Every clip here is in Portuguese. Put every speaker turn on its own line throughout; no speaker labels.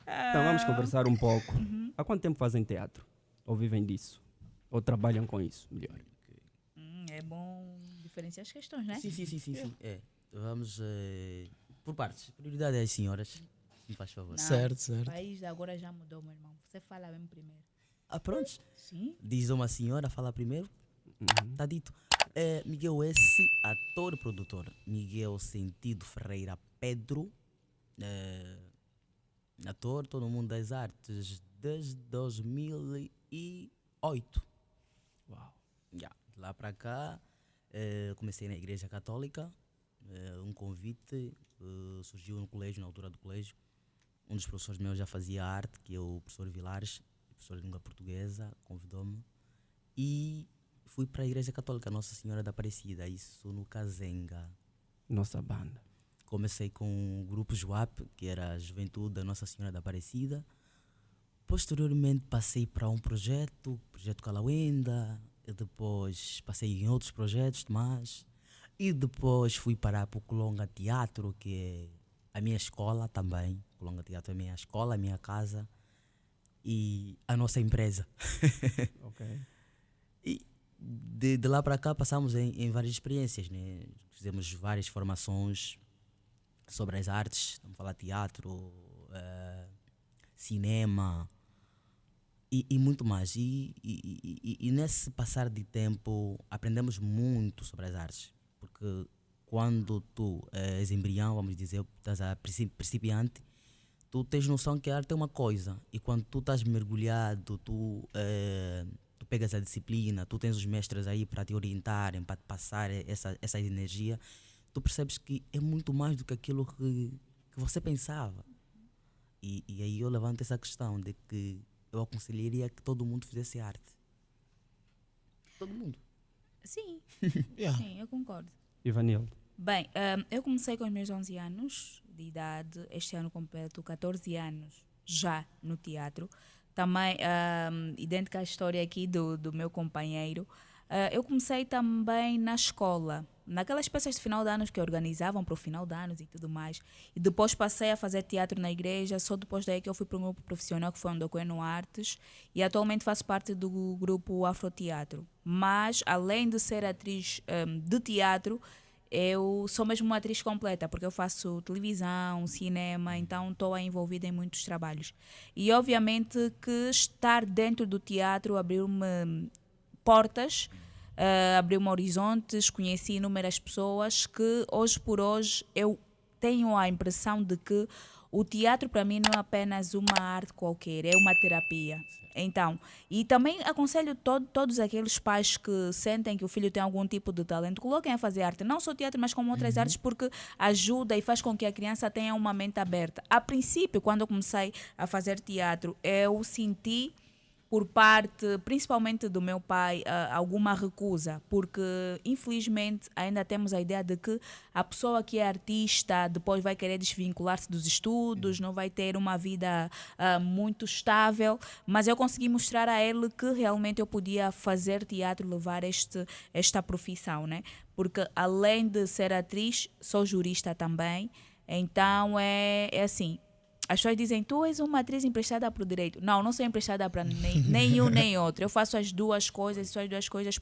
Então vamos conversar um pouco. Há quanto tempo fazem teatro? Ou vivem disso? Ou trabalham com isso, melhor?
É bom diferenciar as questões, né?
Sim. Vamos por partes. Prioridade é as senhoras. Se me faz favor.
Não,
Certo.
O país agora já mudou, meu irmão. Você fala mesmo primeiro.
Pronto.
Sim.
Diz uma senhora, fala primeiro. Tá dito. Miguel S, ator e produtor. Miguel Sentido Ferreira Pedro. Ator, todo mundo das artes desde 2008.
Uau.
De lá para cá, comecei na Igreja Católica. Um convite surgiu no colégio, na altura do colégio. Um dos professores meus já fazia arte, que é o professor Vilares, professor de língua portuguesa, convidou-me. E fui para a Igreja Católica Nossa Senhora da Aparecida, isso no Cazenga.
Nossa banda.
Comecei com o grupo JUAP, que era a Juventude da Nossa Senhora da Aparecida. Posteriormente passei para um projeto Calauenda. E depois passei em outros projetos mais. E depois fui para o Colonga Teatro, que é a minha escola também. Colonga Teatro é a minha escola, a minha casa e a nossa empresa.
Ok.
E de lá para cá passamos em várias experiências, né? Fizemos várias formações sobre as artes, estamos a falar teatro, cinema e muito mais. E nesse passar de tempo aprendemos muito sobre as artes, porque quando tu és embrião, vamos dizer, estás a principiante, tu tens noção que a arte é uma coisa, e quando tu estás mergulhado, tu pegas a disciplina, tu tens os mestres aí para te orientarem, para te passar essa energia, tu percebes que é muito mais do que aquilo que você pensava. E aí eu levanto essa questão de que eu aconselharia que todo mundo fizesse arte. Todo mundo.
Sim,
Yeah.
sim, eu concordo.
Ivanildo.
Bem, eu comecei com os meus 11 anos de idade. Este ano completo 14 anos já no teatro. Também, idêntica à história aqui do meu companheiro, eu comecei também na escola, naquelas peças de final de anos que organizavam para o final de anos e tudo mais. E depois passei a fazer teatro na igreja, só depois daí que eu fui para um grupo profissional que foi onde eu Coeno Artes, e atualmente faço parte do grupo Afroteatro. Mas, além de ser atriz de teatro, eu sou mesmo uma atriz completa, porque eu faço televisão, cinema, então estou envolvida em muitos trabalhos. E obviamente que estar dentro do teatro abriu-me portas, abriu-me horizontes, conheci inúmeras pessoas que hoje por hoje eu tenho a impressão de que o teatro para mim não é apenas uma arte qualquer, é uma terapia. Então, e também aconselho todos aqueles pais que sentem que o filho tem algum tipo de talento, coloquem a fazer arte, não só teatro, mas como outras artes, porque ajuda e faz com que a criança tenha uma mente aberta. A princípio, quando eu comecei a fazer teatro, eu senti por parte, principalmente do meu pai, alguma recusa, porque infelizmente ainda temos a ideia de que a pessoa que é artista depois vai querer desvincular-se dos estudos, não vai ter uma vida muito estável, mas eu consegui mostrar a ele que realmente eu podia fazer teatro, levar esta profissão, né? Porque além de ser atriz, sou jurista também, então é assim. As pessoas dizem, tu és uma atriz emprestada para o direito. Não sou emprestada para nem um nem outro. Eu faço as duas coisas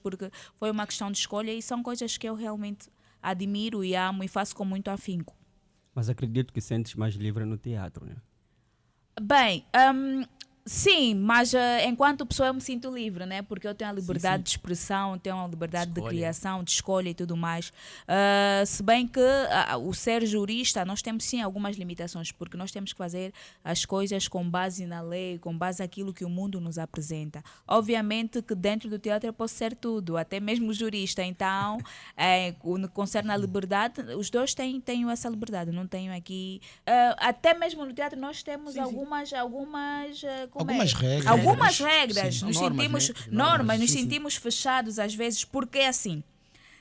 porque foi uma questão de escolha e são coisas que eu realmente admiro e amo e faço com muito afinco.
Mas acredito que sentes mais livre no teatro, né?
Bem, sim, mas enquanto pessoa eu me sinto livre, né? Porque eu tenho a liberdade de expressão, tenho a liberdade de criação, de escolha e tudo mais. Se bem que o ser jurista, nós temos sim algumas limitações, porque nós temos que fazer as coisas com base na lei, com base naquilo que o mundo nos apresenta. Obviamente que dentro do teatro eu posso ser tudo, até mesmo jurista. Então, no que concerne à liberdade, os dois têm essa liberdade. Não tenho aqui... até mesmo no teatro nós temos algumas
regras.
Algumas regras.
Sim,
Nos
normas,
sentimos
né?
normas, nos
Sim, sim.
sentimos fechados às vezes, porque é assim.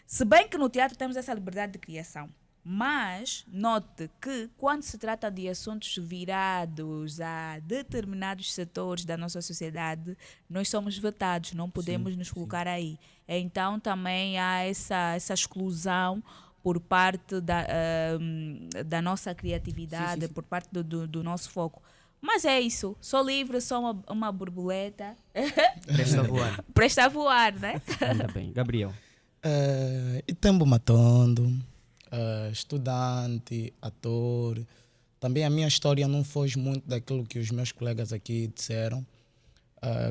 Se bem que no teatro temos essa liberdade de criação, mas note que quando se trata de assuntos virados a determinados setores da nossa sociedade, nós somos vetados, não podemos nos colocar aí. Então também há essa exclusão por parte da nossa criatividade, por parte do nosso foco. Mas é isso, sou livre, sou uma borboleta.
Presta a voar.
Presta a voar, né?
Ainda bem. Gabriel.
Itembo Matondo, estudante, ator. Também a minha história não foge muito daquilo que os meus colegas aqui disseram.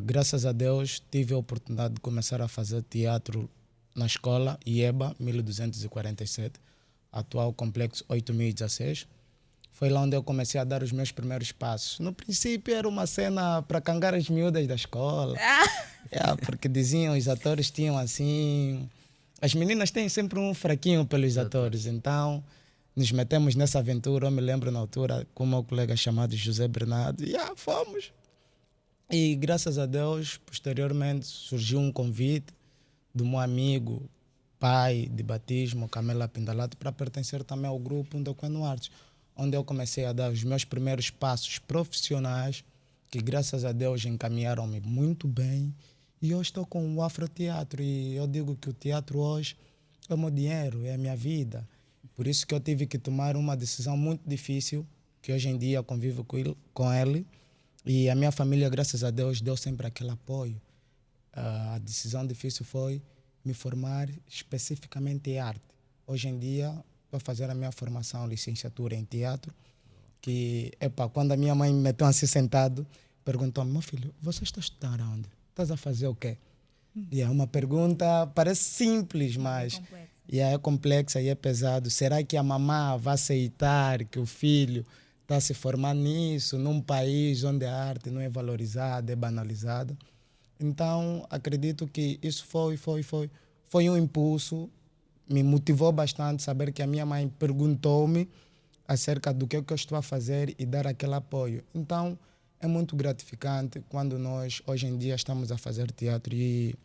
Graças a Deus tive a oportunidade de começar a fazer teatro na escola IEBA 1247, atual Complexo 8016. Foi lá onde eu comecei a dar os meus primeiros passos. No princípio era uma cena para cangar as miúdas da escola. Porque diziam, os atores tinham assim... As meninas têm sempre um fraquinho pelos atores, então nos metemos nessa aventura. Eu me lembro na altura com o meu colega chamado José Bernardo. E fomos. E graças a Deus, posteriormente, surgiu um convite do meu amigo, pai de batismo, Camela Pindalato, para pertencer também ao grupo Undoqueno Artes, onde eu comecei a dar os meus primeiros passos profissionais, que graças a Deus encaminharam-me muito bem. E eu estou com o Afroteatro e eu digo que o teatro hoje é o meu dinheiro, é a minha vida. Por isso que eu tive que tomar uma decisão muito difícil, que hoje em dia convivo com ele. E a minha família, graças a Deus, deu sempre aquele apoio. A decisão difícil foi me formar especificamente em arte. Hoje em dia, vou fazer a minha formação, licenciatura em teatro, que, quando a minha mãe me meteu assim sentado, perguntou-me, meu filho, você está estudando onde? Estás a fazer o quê? E é uma pergunta, parece simples, mas é complexa e é pesado. Será que a mamã vai aceitar que o filho está a se formar nisso, num país onde a arte não é valorizada, é banalizada? Então, acredito que isso foi um impulso, me motivou bastante saber que a minha mãe perguntou-me acerca do que eu estou a fazer e dar aquele apoio. Então, é muito gratificante quando nós, hoje em dia, estamos a fazer teatro e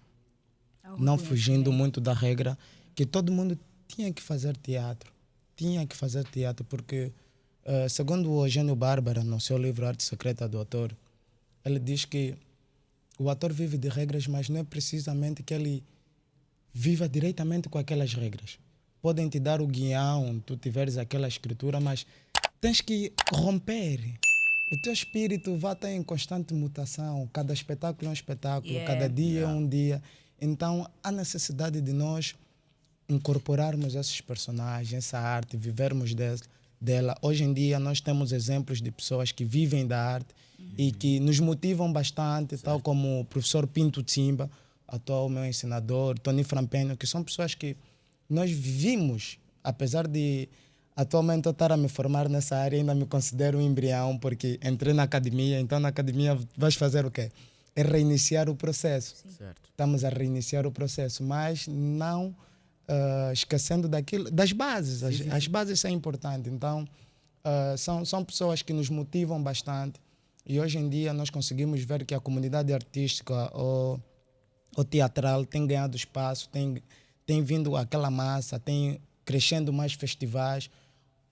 não fugindo muito da regra, que todo mundo tinha que fazer teatro. Tinha que fazer teatro, porque, segundo o Eugênio Bárbara, no seu livro Arte Secreta do Ator, ele diz que o ator vive de regras, mas não é precisamente que ele viva diretamente com aquelas regras. Podem te dar o guião, tu tiveres aquela escritura, mas tens que romper. O teu espírito vai estar em constante mutação. Cada espetáculo é um espetáculo, cada dia é um dia. Então, há necessidade de nós incorporarmos esses personagens, essa arte, vivermos dela. Hoje em dia, nós temos exemplos de pessoas que vivem da arte e que nos motivam bastante, tal como o professor Pinto Timba, atual meu ensinador, Tony Frampenho, que são pessoas que nós vivimos, apesar de atualmente eu estar a me formar nessa área, ainda me considero um embrião, porque entrei na academia, então na academia vais fazer o quê? É reiniciar o processo. Estamos a reiniciar o processo, mas não esquecendo das bases. As bases são importantes. Então, são pessoas que nos motivam bastante e hoje em dia nós conseguimos ver que a comunidade artística ou teatral tem ganhado espaço, tem vindo aquela massa, tem crescendo mais festivais.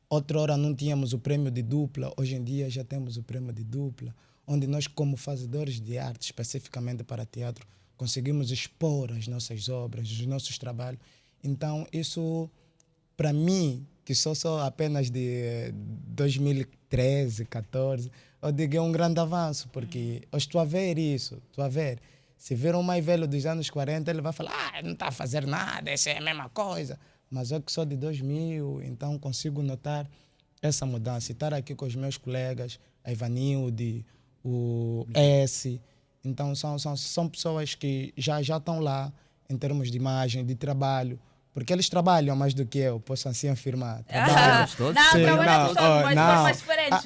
Outra hora não tínhamos o prêmio de dupla, hoje em dia já temos o prêmio de dupla, onde nós, como fazedores de arte, especificamente para teatro, conseguimos expor as nossas obras, os nossos trabalhos. Então, isso, para mim, que sou só apenas de 2013, 14, eu digo é um grande avanço, porque eu estou a ver isso, estou a ver. Se vir um mais velho dos anos 40, ele vai falar, não está a fazer nada, isso é a mesma coisa. Mas eu que sou de 2000, então consigo notar essa mudança. E estar aqui com os meus colegas, a Ivanilde, o S. Então são pessoas que já estão lá em termos de imagem, de trabalho. Porque eles trabalham mais do que eu, posso assim afirmar.
Não, trabalhamos todos, mas diferentes.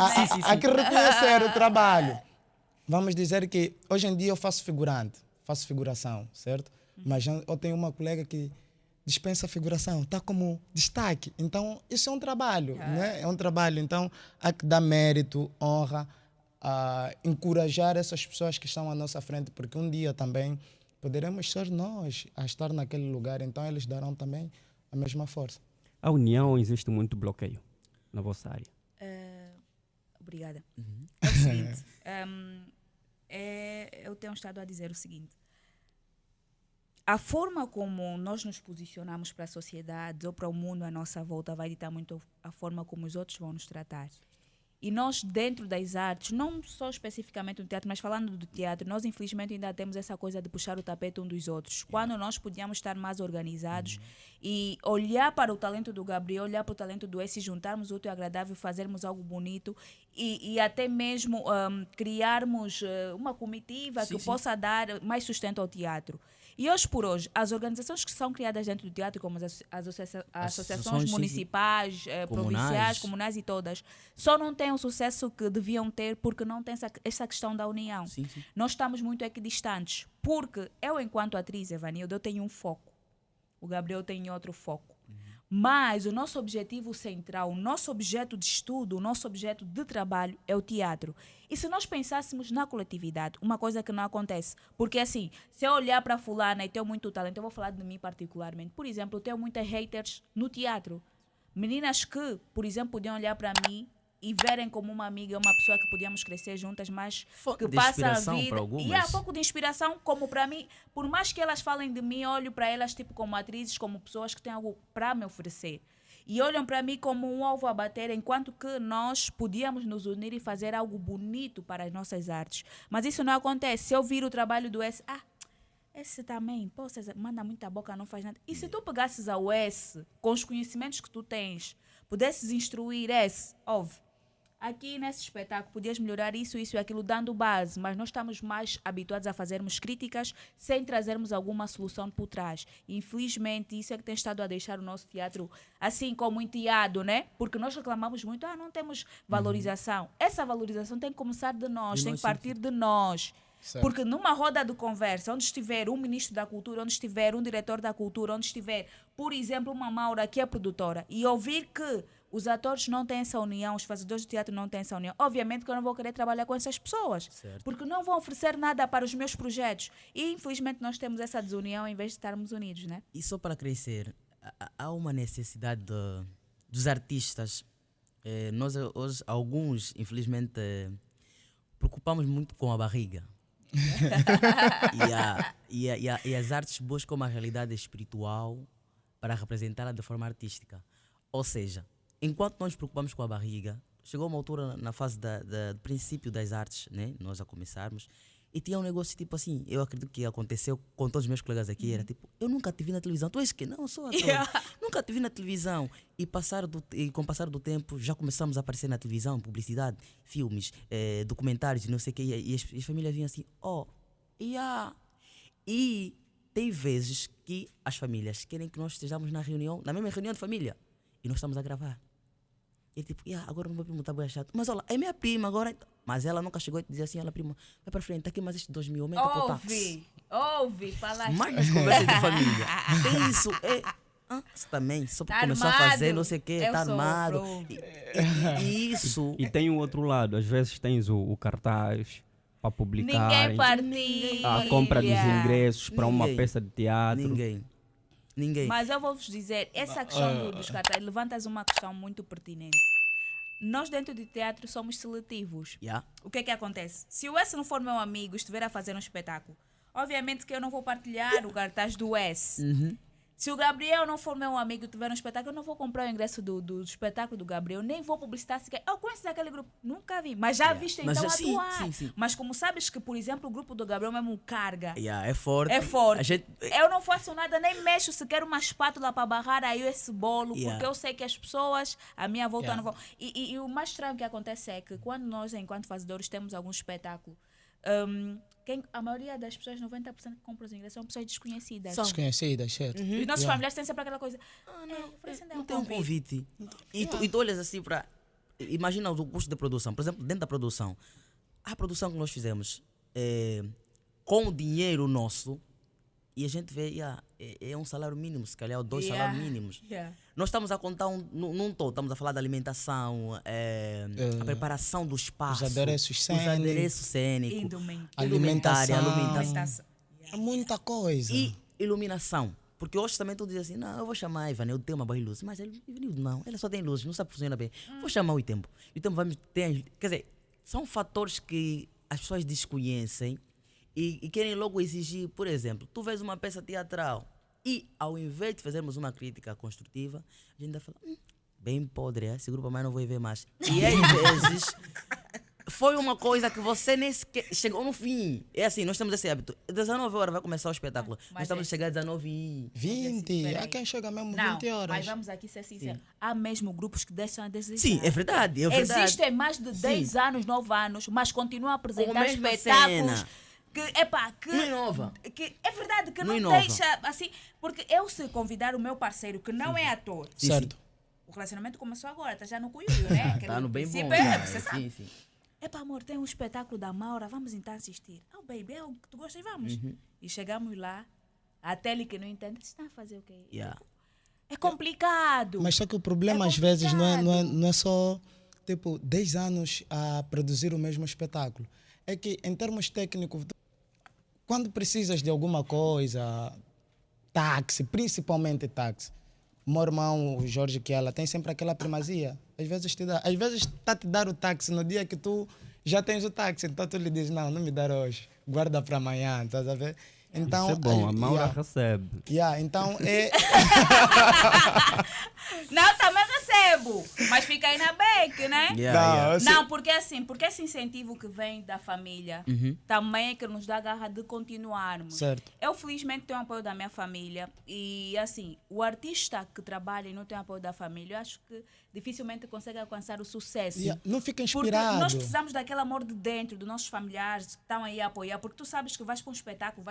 Há que reconhecer o trabalho. Vamos dizer que hoje em dia eu faço figuração, certo? Mas eu tenho uma colega que dispensa figuração, está como destaque. Então, isso é um trabalho, né? É um trabalho. Então, há que dar mérito, honra, encorajar essas pessoas que estão à nossa frente, porque um dia também poderemos ser nós a estar naquele lugar, então eles darão também a mesma força.
A união, existe muito bloqueio na vossa área?
Obrigada. É o seguinte, eu tenho estado a dizer o seguinte, a forma como nós nos posicionamos para a sociedade ou para o mundo à nossa volta vai ditar muito a forma como os outros vão nos tratar. E nós, dentro das artes, não só especificamente no teatro, mas falando do teatro, nós infelizmente ainda temos essa coisa de puxar o tapete um dos outros. Quando nós podíamos estar mais organizados e olhar para o talento do Gabriel, olhar para o talento do S, juntarmos o útil e agradável, fazermos algo bonito e até mesmo criarmos uma comitiva que possa dar mais sustento ao teatro. E hoje por hoje, as organizações que são criadas dentro do teatro, como as associações municipais, provinciais, comunais e todas, só não têm o sucesso que deviam ter porque não tem essa questão da união.
Sim.
Nós estamos muito equidistantes, porque eu, enquanto atriz, Evanilda, eu tenho um foco. O Gabriel tem outro foco. Mas o nosso objetivo central, o nosso objeto de estudo, o nosso objeto de trabalho é o teatro. E se nós pensássemos na coletividade, uma coisa que não acontece, porque assim, se eu olhar para fulana e tenho muito talento, eu vou falar de mim particularmente. Por exemplo, eu tenho muitas haters no teatro. Meninas que, por exemplo, podiam olhar para mim e verem como uma amiga, uma pessoa que podíamos crescer juntas, mas que passa a vida.
Para algumas.
E há pouco de inspiração, como para mim, por mais que elas falem de mim, olho para elas tipo como atrizes, como pessoas que têm algo para me oferecer. E olham para mim como um ovo a bater, enquanto que nós podíamos nos unir e fazer algo bonito para as nossas artes. Mas isso não acontece. Se eu vir o trabalho do S, esse também, pô, César, manda muita boca, não faz nada. E se tu pegasses ao S, com os conhecimentos que tu tens, pudesses instruir S, óbvio, aqui nesse espetáculo podias melhorar isso e aquilo, dando base, mas nós estamos mais habituados a fazermos críticas sem trazermos alguma solução por trás. E, infelizmente, isso é que tem estado a deixar o nosso teatro assim como enteado, né? Porque nós reclamamos muito, não temos valorização. Essa valorização tem que começar de nós, tem que partir de nós.
Certo.
Porque numa roda de conversa, onde estiver um ministro da cultura, onde estiver um diretor da cultura, onde estiver, por exemplo, uma Maura que é produtora, e ouvir que os atores não têm essa união, os fazedores de teatro não têm essa união, obviamente que eu não vou querer trabalhar com essas pessoas,
Certo.
porque não vão oferecer nada para os meus projetos. E infelizmente nós temos essa desunião em vez de estarmos unidos, né?
E só para crescer, há uma necessidade dos artistas. Nós hoje, alguns, infelizmente, preocupamos muito com a barriga. e as artes buscam uma realidade espiritual para representá-la de forma artística. Ou seja, enquanto nós nos preocupamos com a barriga, chegou uma altura na fase do princípio das artes, né? Nós a começarmos, e tinha um negócio tipo assim, eu acredito que aconteceu com todos os meus colegas aqui, era tipo, eu nunca te vi na televisão, tu és que? Não, eu sou ator, nunca te vi na televisão. E com o passar do tempo, já começamos a aparecer na televisão, publicidade, filmes, documentários e não sei o que, e as famílias vinham assim, e tem vezes que as famílias querem que nós estejamos na mesma reunião de família, e nós estamos a gravar. E tipo, agora não vou perguntar, boa chato. Mas olha, é minha prima agora. Mas ela nunca chegou e dizia assim, olha prima, vai para frente, aqui mais estes 2.000, aumenta para o táxi.
Ouve, fala.
Mas nas conversas de família, tem isso, isso também, só porque começou a fazer, não sei o quê, está armado. E isso...
E tem o outro lado, às vezes tens o cartaz para publicar.
Ninguém partilha.
A compra dos ingressos para uma peça de teatro.
Ninguém.
Mas eu vou-vos dizer, essa questão dos cartazes, levantas uma questão muito pertinente. Nós dentro de teatro somos seletivos. O que é que acontece? Se o S não for meu amigo e estiver a fazer um espetáculo, obviamente que eu não vou partilhar o cartaz do S. Se o Gabriel não for meu amigo e tiver um espetáculo, eu não vou comprar o ingresso do espetáculo do Gabriel, nem vou publicitar sequer. Eu conheço aquele grupo, nunca vi, mas já viste então atuar.
Sim.
Mas como sabes que, por exemplo, o grupo do Gabriel mesmo carga.
É forte.
É forte. Eu não faço nada, nem mexo sequer uma espátula para barrar aí esse bolo, porque eu sei que as pessoas, à minha volta, não vão. E o mais estranho que acontece é que quando nós, enquanto fazedores, temos algum espetáculo, a maioria das pessoas, 90% que compram os ingressos, são pessoas desconhecidas.
Desconhecidas, certo.
E os nossos familiares têm sempre aquela coisa.
Não tem um convite. E tu olhas assim para... Imagina o custo da produção. Por exemplo, dentro da produção. A produção que nós fizemos com o dinheiro nosso, e a gente vê, é um salário mínimo, se calhar, 2 salários mínimos. Nós estamos a contar num todo, estamos a falar da alimentação, a preparação do espaço,
os adereços cênicos,
alimentação.
É muita coisa.
E iluminação. Porque hoje também tu diz assim, não, eu vou chamar a Ivana, eu tenho uma boa luz. Mas Ivanildo não, ela só tem luzes, não sabe funcionar bem. Vou chamar o tempo. Então vamos ter... Quer dizer, são fatores que as pessoas desconhecem E querem logo exigir, por exemplo, tu vês uma peça teatral e ao invés de fazermos uma crítica construtiva, a gente vai falar, bem podre, esse grupo mais não vou ver mais. E às vezes foi uma coisa que você nem sequer chegou no fim. É assim, nós temos esse hábito. 19 horas vai começar o espetáculo. Nós estamos a chegar a 19
20, há quem chega mesmo
Não,
20 horas.
mas vamos aqui ser sinceros. Há mesmo grupos que deixam a desejar.
Sim, é verdade. É verdade.
Existem mais de 10
Sim.
anos, 9 anos, mas continuam a apresentar
mesma
espetáculos
cena.
que
Não inova.
que é verdade que
Não
não
inova.
deixa assim, porque eu se convidar o meu parceiro que não é ator,
Sim,
Certo.
o relacionamento começou agora, está já no cuiuio, né? Aquele
Tá no bem bom.
princípio
já,
você sabe.
sim, sim.
Epá, amor, tem um espetáculo da Maura, vamos então assistir. Oh, baby, é o que tu gostas, vamos. E chegamos lá, até ele que não entende, você está a fazer o quê?
Yeah.
É complicado.
Mas só que o problema
É
às vezes
complicado.
não é só tipo 10 anos a produzir o mesmo espetáculo. É que em termos técnicos, quando precisas de alguma coisa, táxi, principalmente táxi, o meu irmão, o Jorge, que ela tem sempre aquela primazia. Às vezes te dá, às vezes está a te dar o táxi no dia que tu já tens o táxi, então tu lhe dizes, não me dar hoje, guarda para amanhã, estás a ver? Então,
Isso é bom, a Maura
yeah,
recebe.
yeah, então é
Não, também recebo. Mas fica aí na back, né?
Yeah,
Não,
yeah.
eu sei.
Não, porque assim, porque esse incentivo que vem da família também é que nos dá a garra de continuarmos.
certo.
Eu felizmente tenho apoio da minha família e assim, o artista que trabalha e não tem apoio da família, eu acho que dificilmente consegue alcançar o sucesso.
Yeah, não fica
Porque
inspirado.
nós precisamos daquele amor de dentro, dos nossos familiares que estão aí a apoiar, porque tu sabes que vais para um espetáculo,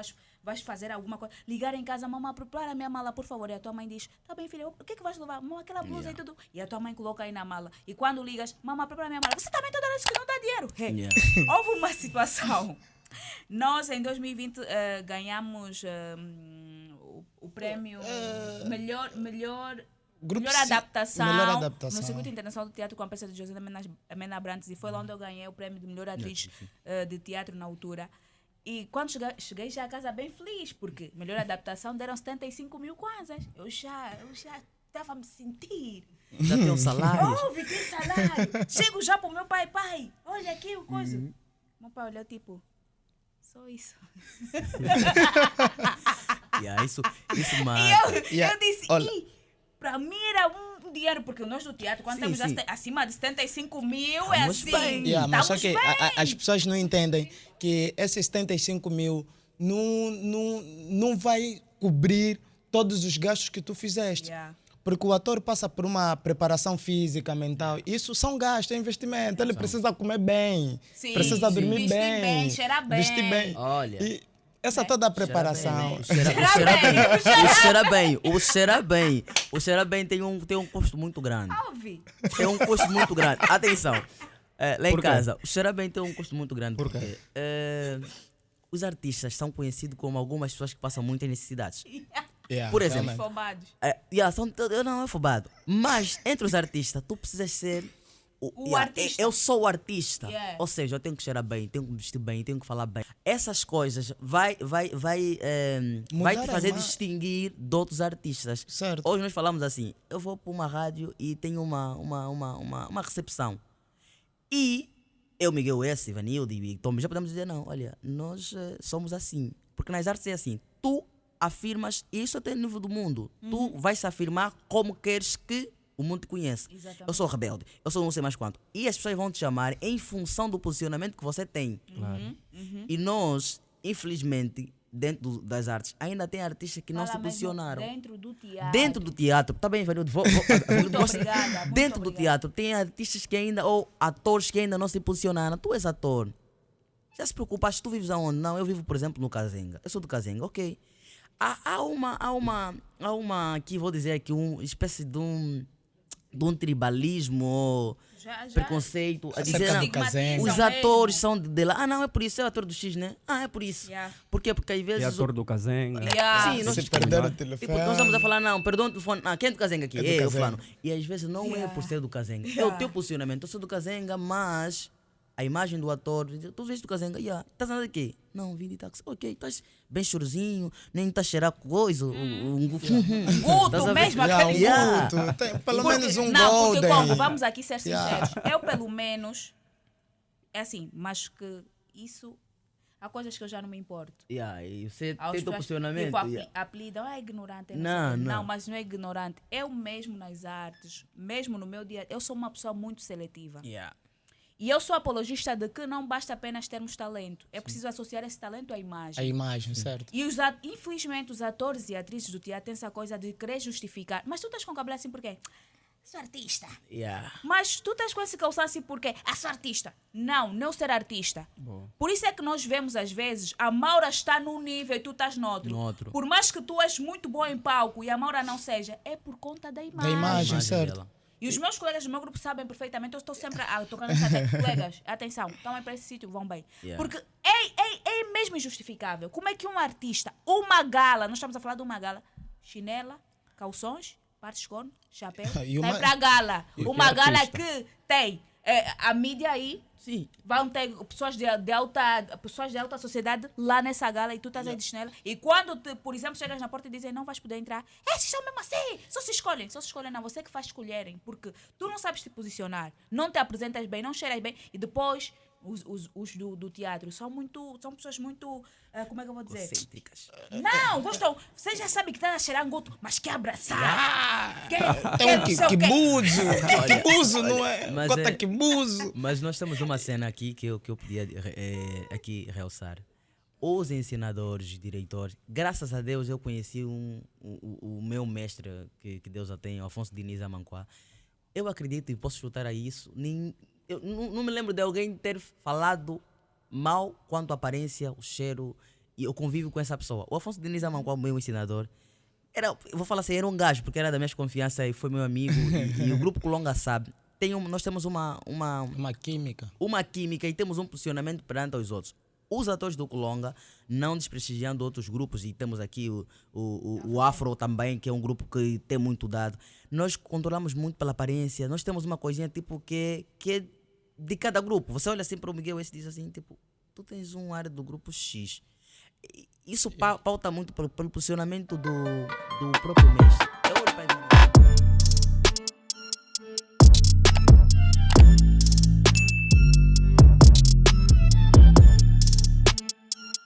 vais fazer alguma coisa, ligar em casa, mamãe, prepara a minha mala, por favor, e a tua mãe diz, tá bem, filha, o que é que vais levar? Mamãe, aquela blusa e tudo. E a tua mãe coloca aí na mala. E quando ligas, mamãe, prepara a minha mala, você também toda vez que não dá dinheiro. Hey,
Yeah.
houve uma situação. Nós, em 2020, ganhamos o prêmio melhor
Grupo
melhor adaptação,
melhor adaptação.
no Circuito Internacional do Teatro com a peça de José Mena Brantes e foi lá onde eu ganhei o prêmio de melhor atriz de teatro na altura. E quando cheguei já a casa bem feliz, porque melhor adaptação deram 75 mil kwanzas. Eu já estava a me sentir.
Já tem um salário.
Ouve, que salário! Chego já para o meu pai, olha aqui o coisa. Meu pai olhou tipo, só isso.
Yeah, isso
E
mata.
eu disse,
olha.
para mim era um dinheiro, porque nós do teatro, quando
Sim,
temos
sim.
acima de 75 mil,
Estamos
é assim.
bem.
Yeah, mas só
estamos
que
bem.
as pessoas não entendem que esses 75 mil não vai cobrir todos os gastos que tu fizeste.
Yeah.
Porque o ator passa por uma preparação física, mental. Isso são gastos, é investimento. Ele precisa comer bem,
Sim,
precisa
sim.
dormir
Vestir
bem,
bem, cheirar bem.
vestir bem.
Olha.
E essa toda a preparação.
O cheira bem tem um custo muito grande.
Ouve.
Tem um custo muito grande. Atenção. Lá em
Por quê?
casa, o cheira bem tem um custo muito grande.
Por quê?
Porque os artistas são conhecidos como algumas pessoas que passam muitas necessidades.
Yeah,
Por exemplo,
realmente.
Fomados.
Eu não é afobado. Mas entre os artistas, tu precisas ser
O artista.
Eu sou o artista.
Yeah.
Ou seja, eu tenho que cheirar bem, tenho que me vestir bem, tenho que falar bem. Essas coisas vai
Mudar
te
a
fazer
ima-
distinguir de outros artistas.
Certo.
Hoje nós falamos assim, eu vou para uma rádio e tenho uma recepção. E eu, Miguel S, Ivanildo e Tom, já podemos dizer, não, olha, nós somos assim. Porque nas artes é assim, tu afirmas, e isso até no nível do mundo, tu vais se afirmar como queres que o mundo te conheça.
Exatamente.
Eu sou rebelde, eu sou não sei mais quanto. E as pessoas vão te chamar em função do posicionamento que você tem.
Claro.
E nós, infelizmente, dentro das artes, ainda tem artistas que não
Fala
se
mesmo
posicionaram.
Dentro do teatro.
Dentro do teatro, tá bem, Vanildo?
Muito obrigada. Muito
Dentro do
obrigada.
teatro, tem artistas que ainda, ou atores que ainda não se posicionaram. Tu és ator. Já se preocupaste, tu vives aonde? Não, eu vivo, por exemplo, no Kazenga. Eu sou do Kazenga, ok. Há uma aqui, vou dizer aqui, uma espécie de um tribalismo ou
Já.
preconceito. A dizer,
Acerca
não,
do Kazenga.
os atores são de lá. Ah, não, é por isso, é o ator do X, né? Ah, é por isso.
Yeah.
Por quê? Porque às
E
vezes...
ator do Kazenga.
Yeah.
Sim, nós
Se perder o
Tipo,
telefone.
nós estamos a falar, não, perdão o telefone. Ah, quem é do Kazenga aqui?
É do
Eu,
Kazenga.
fulano. E às vezes não é
Yeah.
por ser do Kazenga. É
Yeah.
o teu posicionamento. Eu sou do Kazenga, mas a imagem do ator, tu vês do Kazenga, estás andando aqui? Não, vim de táxi. Ok, estás bem chorozinho, nem estás a cheirar coisa.
Guto
Estás a ver?
mesmo.
Yeah,
aquele
Yeah.
Guto, tem pelo
Porque-
menos um
não,
golden.
porque como, vamos aqui ser sinceros.
Yeah.
Eu, pelo menos, é assim, mas que isso Há coisas que eu já não me importo.
E você
Há
tem o
outras
posicionamento.
Tipo, apelidam, é ignorante.
Não,
Não,
não.
mas não é ignorante. Eu mesmo nas artes, mesmo no meu dia, eu sou uma pessoa muito seletiva. E eu sou apologista de que não basta apenas termos talento. É preciso associar esse talento à imagem.
A imagem, certo.
E infelizmente os atores e atrizes do teatro têm essa coisa de querer justificar. Mas tu estás com o cabelo assim por quê? Sou artista. Mas tu estás com esse calção assim por quê? Sou artista. Não ser artista.
Boa.
Por isso é que nós vemos às vezes a Maura está num nível e tu estás noutro. Por mais que tu és muito boa em palco e a Maura não seja, é por conta da imagem.
Da imagem, certo.
Dela.
E os meus colegas do meu grupo sabem perfeitamente, eu estou sempre tocando essa tecla. Colegas, atenção, tomem para esse sítio, vão bem. Porque é mesmo injustificável. Como é que um artista, uma gala, nós estamos a falar de uma gala, chinela, calções, partes corno, chapéu, vai para a gala. Uma gala que tem a mídia aí,
Sim.
vão ter pessoas de alta sociedade lá nessa gala e tu estás aí de chinela. E quando, por exemplo, chegas na porta e dizem não vais poder entrar, esses são mesmo assim, só se escolhem não, você que faz escolherem, porque tu não sabes te posicionar, não te apresentas bem, não cheiras bem, e depois os do teatro são pessoas muito, como é que eu vou dizer?
Excêntricas.
Não, gostam, você já sabe que está a cheirar goto, mas quer abraçar.
É um quibuzo. Quibuzo, não é? Cota quibuzo.
Mas nós temos uma cena aqui que eu podia aqui realçar. Os ensinadores, diretores, graças a Deus eu conheci o meu mestre, que Deus a tem, Afonso Diniz Amanquá. Eu acredito e posso chutar a isso. Eu não me lembro de alguém ter falado mal quanto à aparência, o cheiro e o convívio com essa pessoa. O Afonso Diniz Amanquá, o meu ensinador, eu vou falar assim, era um gajo, porque era da minha confiança e foi meu amigo. e o Grupo Colonga sabe. Nós temos uma
química.
Uma química e temos um posicionamento perante os outros. Os atores do Colonga, não desprestigiando outros grupos, e temos aqui o Afro também, que é um grupo que tem muito dado. Nós controlamos muito pela aparência, nós temos uma coisinha tipo que é de cada grupo. Você olha assim para o Miguel e diz assim, tipo, tu tens um ar do grupo X. Isso pauta muito pelo posicionamento do próprio mestre. Eu olho para ele.